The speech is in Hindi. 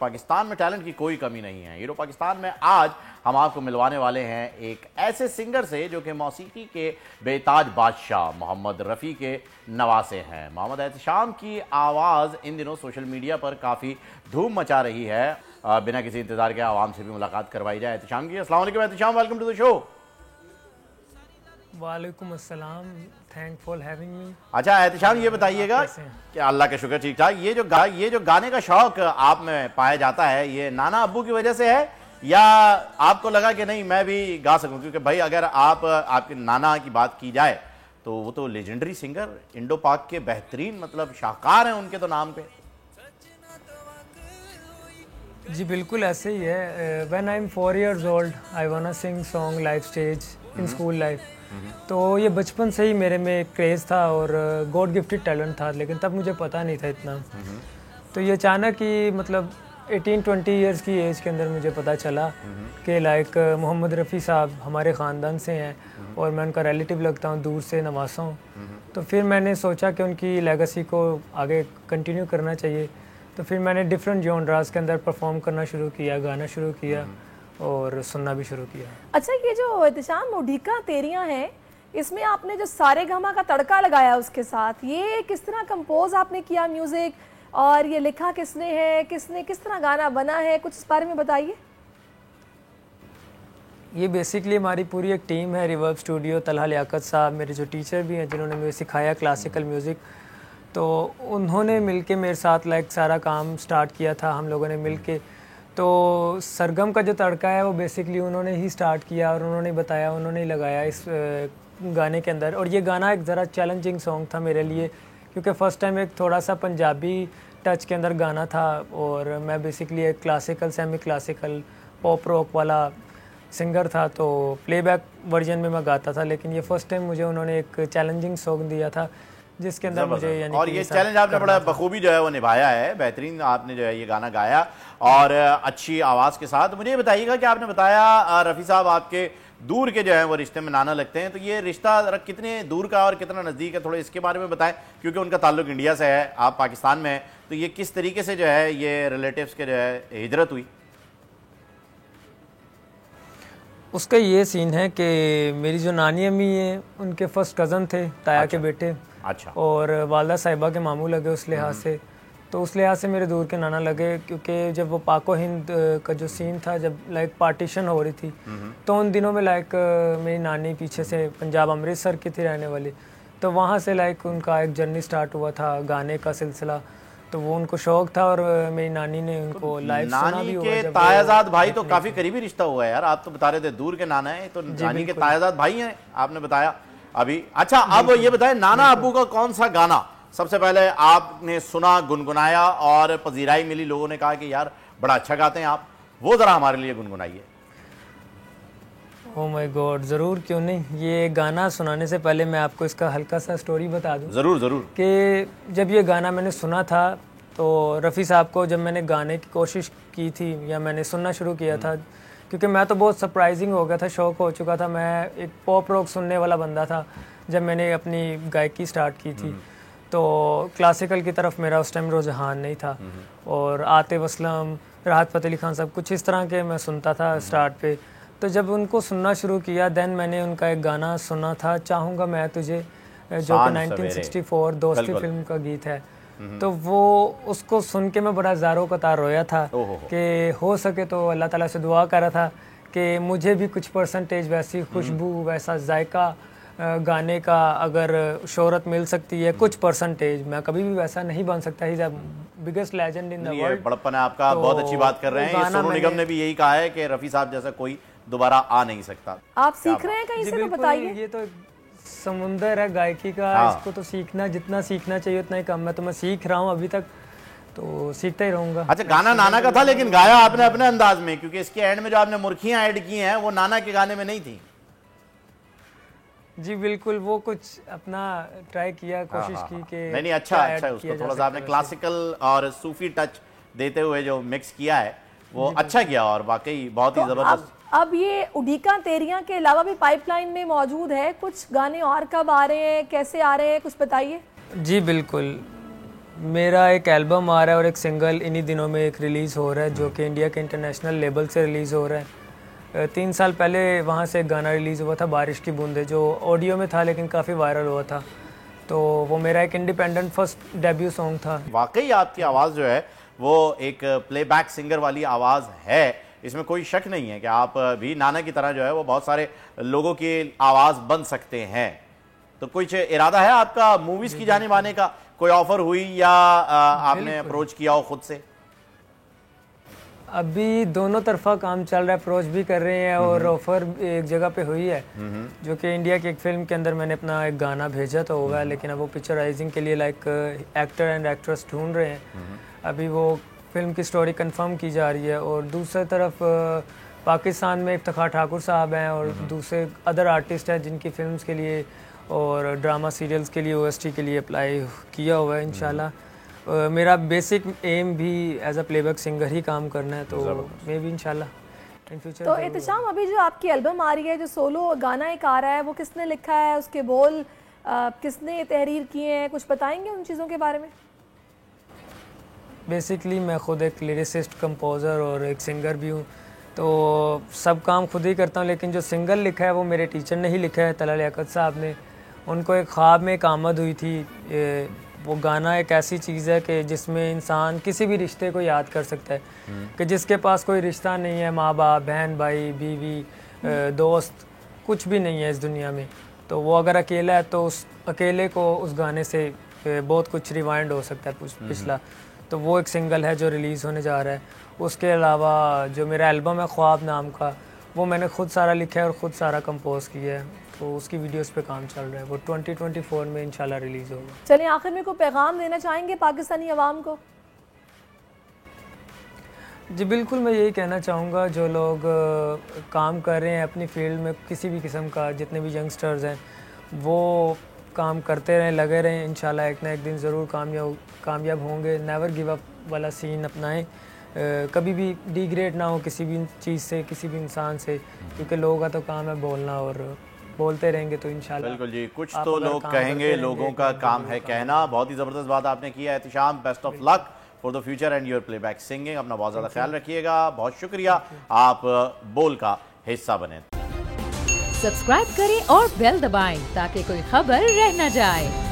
पाकिस्तान में टैलेंट की कोई कमी नहीं है। हीरो पाकिस्तान में आज हम आपको मिलवाने वाले हैं एक ऐसे सिंगर से जो कि मौसीकी के बेताज बादशाह मोहम्मद रफ़ी के नवासे हैं। मोहम्मद एहतिशाम की आवाज़ इन दिनों सोशल मीडिया पर काफ़ी धूम मचा रही है। बिना किसी इंतजार के आवाम से भी मुलाकात करवाई जाए एहतिशाम की। अस्सलाम वालेकुम Ehtisham, welcome to the show. वालेकुम अस्सलाम, थैंक फॉर हैविंग मी। अच्छा एहतिशाम, ये बताइएगा कि अल्लाह का शुक्र ठीक ठाक, ये जो गाने का शौक आप में पाया जाता है, ये नाना अब्बू की वजह से है या आपको लगा कि नहीं मैं भी गा सकूं? क्योंकि भाई अगर आपके नाना की बात की जाए तो वो तो लेजेंडरी सिंगर, इंडो पाक के बेहतरीन मतलब शाहकार हैं उनके तो नाम पे। जी बिल्कुल ऐसे ही है। When I am 4 years old I want to sing song live stage in school life. तो ये बचपन से ही मेरे में क्रेज़ था और गॉड गिफ्टेड टैलेंट था, लेकिन तब मुझे पता नहीं था इतना। तो ये अचानक ही मतलब 18-20 ईयर्स की एज के अंदर मुझे पता चला कि लाइक मोहम्मद रफ़ी साहब हमारे ख़ानदान से हैं और मैं उनका रिलेटिव लगता हूँ, दूर से नवासा हूँ। तो फिर मैंने सोचा कि उनकी लेगेसी को आगे कंटिन्यू करना चाहिए। तो फिर मैंने डिफरेंट जॉनरास के अंदर परफॉर्म करना शुरू किया, गाना शुरू किया और सुनना भी शुरू किया। अच्छा, ये जो एहतिशाम उड़ीका तेरियां हैं, इसमें आपने जो सारे गामा का तड़का लगाया उसके साथ, ये किस तरह कंपोज आपने किया म्यूजिक, और ये लिखा किसने है, किस तरह गाना बना है, कुछ इस बारे में बताइए। ये बेसिकली हमारी पूरी एक टीम है, रिवर्ब स्टूडियो, तलहा लियाकत साहब मेरे जो टीचर भी हैं जिन्होंने मुझे सिखाया क्लासिकल म्यूज़िक, तो उन्होंने मिलके मेरे साथ लाइक सारा काम स्टार्ट किया था हम लोगों ने मिलके। तो सरगम का जो तड़का है वो बेसिकली उन्होंने ही स्टार्ट किया और उन्होंने बताया, उन्होंने ही लगाया इस गाने के अंदर। और ये गाना एक ज़रा चैलेंजिंग सॉन्ग था मेरे लिए, क्योंकि फ़र्स्ट टाइम एक थोड़ा सा पंजाबी टच के अंदर गाना था और मैं बेसिकली एक classical semi classical pop rock वाला सिंगर था, तो प्लेबैक वर्जन में मैं गाता था। लेकिन ये फ़र्स्ट टाइम मुझे उन्होंने एक चैलेंजिंग सॉन्ग दिया था जिसके अंदर मुझे यानी और ये चैलेंज आपने बड़ा बखूबी जो है वो निभाया है। बेहतरीन आपने जो है ये गाना गाया और अच्छी आवाज़ के साथ। मुझे ये बताइएगा कि आपने बताया रफ़ी साहब आपके दूर के जो है वो रिश्ते में नाना लगते हैं, तो ये रिश्ता कितने दूर का और कितना नज़दीक है, थोड़ा इसके बारे में बताएं। क्योंकि उनका ताल्लुक इंडिया से है, आप पाकिस्तान में हैं, तो ये किस तरीके से जो है ये रिलेटिव्स के जो है हिजरत हुई? उसका ये सीन है कि मेरी जो नानी अम्मी है उनके फर्स्ट कज़न थे, ताया के बेटे। अच्छा। और वालदा साहिबा के मामू लगे उस लिहाज से। तो उस लिहाज से मेरे दूर के नाना लगे, क्योंकि जब वो पाको हिंद का जो सीन था, जब लाइक पार्टीशन हो रही थी, तो उन दिनों में लाइक मेरी नानी पीछे से पंजाब अमृतसर की थी रहने वाली, तो वहाँ से लाइक उनका एक जर्नी स्टार्ट हुआ था गाने का सिलसिला। तो वो उनको शौक था और मेरी नानी ने उनको लाइव सुना भी हुआ। के तायाजाद भाई तो काफी करीबी रिश्ता हुआ है यार, आप तो बता रहे थे दूर के नाना है, तो नानी के तायाजाद भाई हैं आपने बताया अभी। अच्छा, अब ये बताएं नाना अब्बू का कौन सा गाना सबसे पहले आपने सुना, गुनगुनाया और पजीराई मिली, लोगों ने कहा कि यार बड़ा अच्छा गाते हैं आप, वो जरा हमारे लिए गुनगुनाइए। ओह माय गॉड, ज़रूर, क्यों नहीं। ये गाना सुनाने से पहले मैं आपको इसका हल्का सा स्टोरी बता दूं। ज़रूर ज़रूर। कि जब ये गाना मैंने सुना था तो रफ़ी साहब को जब मैंने गाने की कोशिश की थी या मैंने सुनना शुरू किया था, क्योंकि मैं तो बहुत सरप्राइजिंग हो गया था, शौक हो चुका था, मैं एक पॉप रॉक सुनने वाला बंदा था जब मैंने अपनी गायकी स्टार्ट की थी। तो क्लासिकल की तरफ मेरा उस टाइम रुझान नहीं था और आतिफ असलम, राहत फ़तेह अली खान सब कुछ इस तरह के मैं सुनता था स्टार्ट पे। तो जब उनको सुनना शुरू किया देन मैंने उनका एक गाना सुना था, चाहूँगा मैं तुझे, जो कि 1964 दोस्ती फिल्म का गीत है। तो वो उसको सुन के मैं बड़ा ज़ारो कतार रोया था कि हो सके तो अल्लाह ताला से दुआ कर रहा था कि मुझे भी कुछ परसेंटेज वैसी खुशबू, वैसा जायका गाने का अगर शोहरत मिल सकती है, कुछ परसेंटेज। मैं कभी भी वैसा नहीं बन सकता, ही जब biggest legend in the world. बड़प्पन है आपका, तो बहुत अच्छी बात कर रहे हैं। सोनू निगम ने भी यही कहा है कि रफ़ी साहब जैसा कोई दोबारा आ नहीं सकता। आप सीख रहे हैं कहीं से, तो बताइए। ये तो समुंदर है गायकी का, इसको तो सीखना, जितना सीखना चाहिए उतना ही कम है। तो मैं सीख रहा हूँ अभी तक, तो सीखता ही रहूंगा। अच्छा, गाना नाना का था लेकिन गाया आपने अपने अंदाज में, क्योंकि इसके एंड में जो आपने मुर्खियां ऐड की हैं वो नाना के गाने में नहीं थी। जी बिल्कुल, वो कुछ अपना ट्राई किया, कोशिश की कि नहीं अच्छा है उसको थोड़ा सा आपने क्लासिकल और सूफी टच देते हुए जो मिक्स किया है वो अच्छा किया और वाकई बहुत ही जबरदस्त। अब ये उड़ीका तेरियां के अलावा भी पाइपलाइन में मौजूद है कुछ गाने, और कब आ रहे हैं, कैसे आ रहे हैं, कुछ बताइए। जी बिल्कुल, मेरा एक एल्बम आ रहा है और एक सिंगल इन्हीं दिनों में एक रिलीज़ हो रहा है जो कि इंडिया के इंटरनेशनल लेबल से रिलीज़ हो रहा है। 3 साल पहले वहाँ से एक गाना रिलीज़ हुआ था बारिश की बूंदें, जो ऑडियो में था लेकिन काफ़ी वायरल हुआ था। तो वो मेरा एक इंडिपेंडेंट फर्स्ट डेब्यू सॉन्ग था। वाकई आपकी आवाज़ जो है वो एक प्लेबैक सिंगर वाली आवाज़ है, इसमें कोई शक नहीं है कि आप भी नाना की तरह जो है वो बहुत सारे लोगों की आवाज़ बन सकते हैं। तो कुछ इरादा है आपका मूवीज़ की जानिब आने का? कोई ऑफर हुई या आपने अप्रोच किया हो खुद से? अभी दोनों तरफा काम चल रहा है, अप्रोच भी कर रहे हैं और ऑफर एक जगह पे हुई है जो कि इंडिया की एक फिल्म के अंदर मैंने अपना एक गाना भेजा तो होगा, लेकिन अब वो पिक्चराइजिंग के लिए एक्टर एंड एक्ट्रेस ढूंढ रहे हैं। अभी वो फिल्म की स्टोरी कंफर्म की जा रही है। और दूसरी तरफ पाकिस्तान में इफ्तिखार ठाकुर साहब हैं और दूसरे अदर आर्टिस्ट हैं जिनकी फिल्म्स के लिए और ड्रामा सीरियल्स के लिए OST के लिए अप्लाई किया हुआ है। इंशाल्लाह मेरा बेसिक एम भी एज अ प्लेबैक सिंगर ही काम करना है, तो मे भी इंशाल्लाह इन फ्यूचर। तो एहतिशाम, अभी जो आपकी एल्बम आ रही है, जो सोलो गाना एक आ रहा है, वो किसने लिखा है, उसके बोल किसने तहरीर किए हैं, कुछ बताएंगे उन चीज़ों के बारे में? बेसिकली मैं खुद एक लिरिसिस्ट, कंपोज़र और एक सिंगर भी हूँ, तो सब काम खुद ही करता हूँ। लेकिन जो सिंगल लिखा है वो मेरे टीचर ने ही लिखा है, तला लियाकत साहब ने। उनको एक ख्वाब में एक आमद हुई थी। वो गाना एक ऐसी चीज़ है कि जिसमें इंसान किसी भी रिश्ते को याद कर सकता है कि जिसके पास कोई रिश्ता नहीं है, माँ बाप, बहन भाई, बीवी, दोस्त, कुछ भी नहीं है इस दुनिया में, तो वो अगर अकेला है तो उस अकेले को उस गाने से बहुत कुछ रिवाइंड हो सकता है पिछला। तो वो एक सिंगल है जो रिलीज़ होने जा रहा है। उसके अलावा जो मेरा एल्बम है ख्वाब नाम का, वो मैंने खुद सारा लिखा है और ख़ुद सारा कंपोज किया है, तो उसकी वीडियोस पे काम चल रहा है। वो 2024 में इंशाल्लाह रिलीज़ होगा। चलिए, आखिर में कोई पैगाम देना चाहेंगे पाकिस्तानी अवाम को? जी बिल्कुल, मैं यही कहना चाहूँगा, जो लोग काम कर रहे हैं अपनी फील्ड में किसी भी किस्म का, जितने भी यंगस्टर्स हैं वो काम करते रहें, लगे रहें। इंशाल्लाह एक ना एक दिन ज़रूर कामयाब होंगे। नेवर गिव अप वाला सीन अपनाएं, कभी भी डिग्रेड ना हो किसी भी चीज़ से, किसी भी इंसान से, क्योंकि लोगों का तो काम है बोलना और बोलते रहेंगे तो इंशाल्लाह। बिल्कुल जी, कुछ तो लोग कहेंगे, लोगों का काम है कहना। बहुत ही ज़बरदस्त बात आपने की है Ehtisham. Best of luck for the future and your playback singing. अपना बहुत ज़्यादा ख्याल रखिएगा। बहुत शुक्रिया, आप बोल का हिस्सा बने। सब्सक्राइब करें और बेल दबाएं ताकि कोई खबर रह न जाए।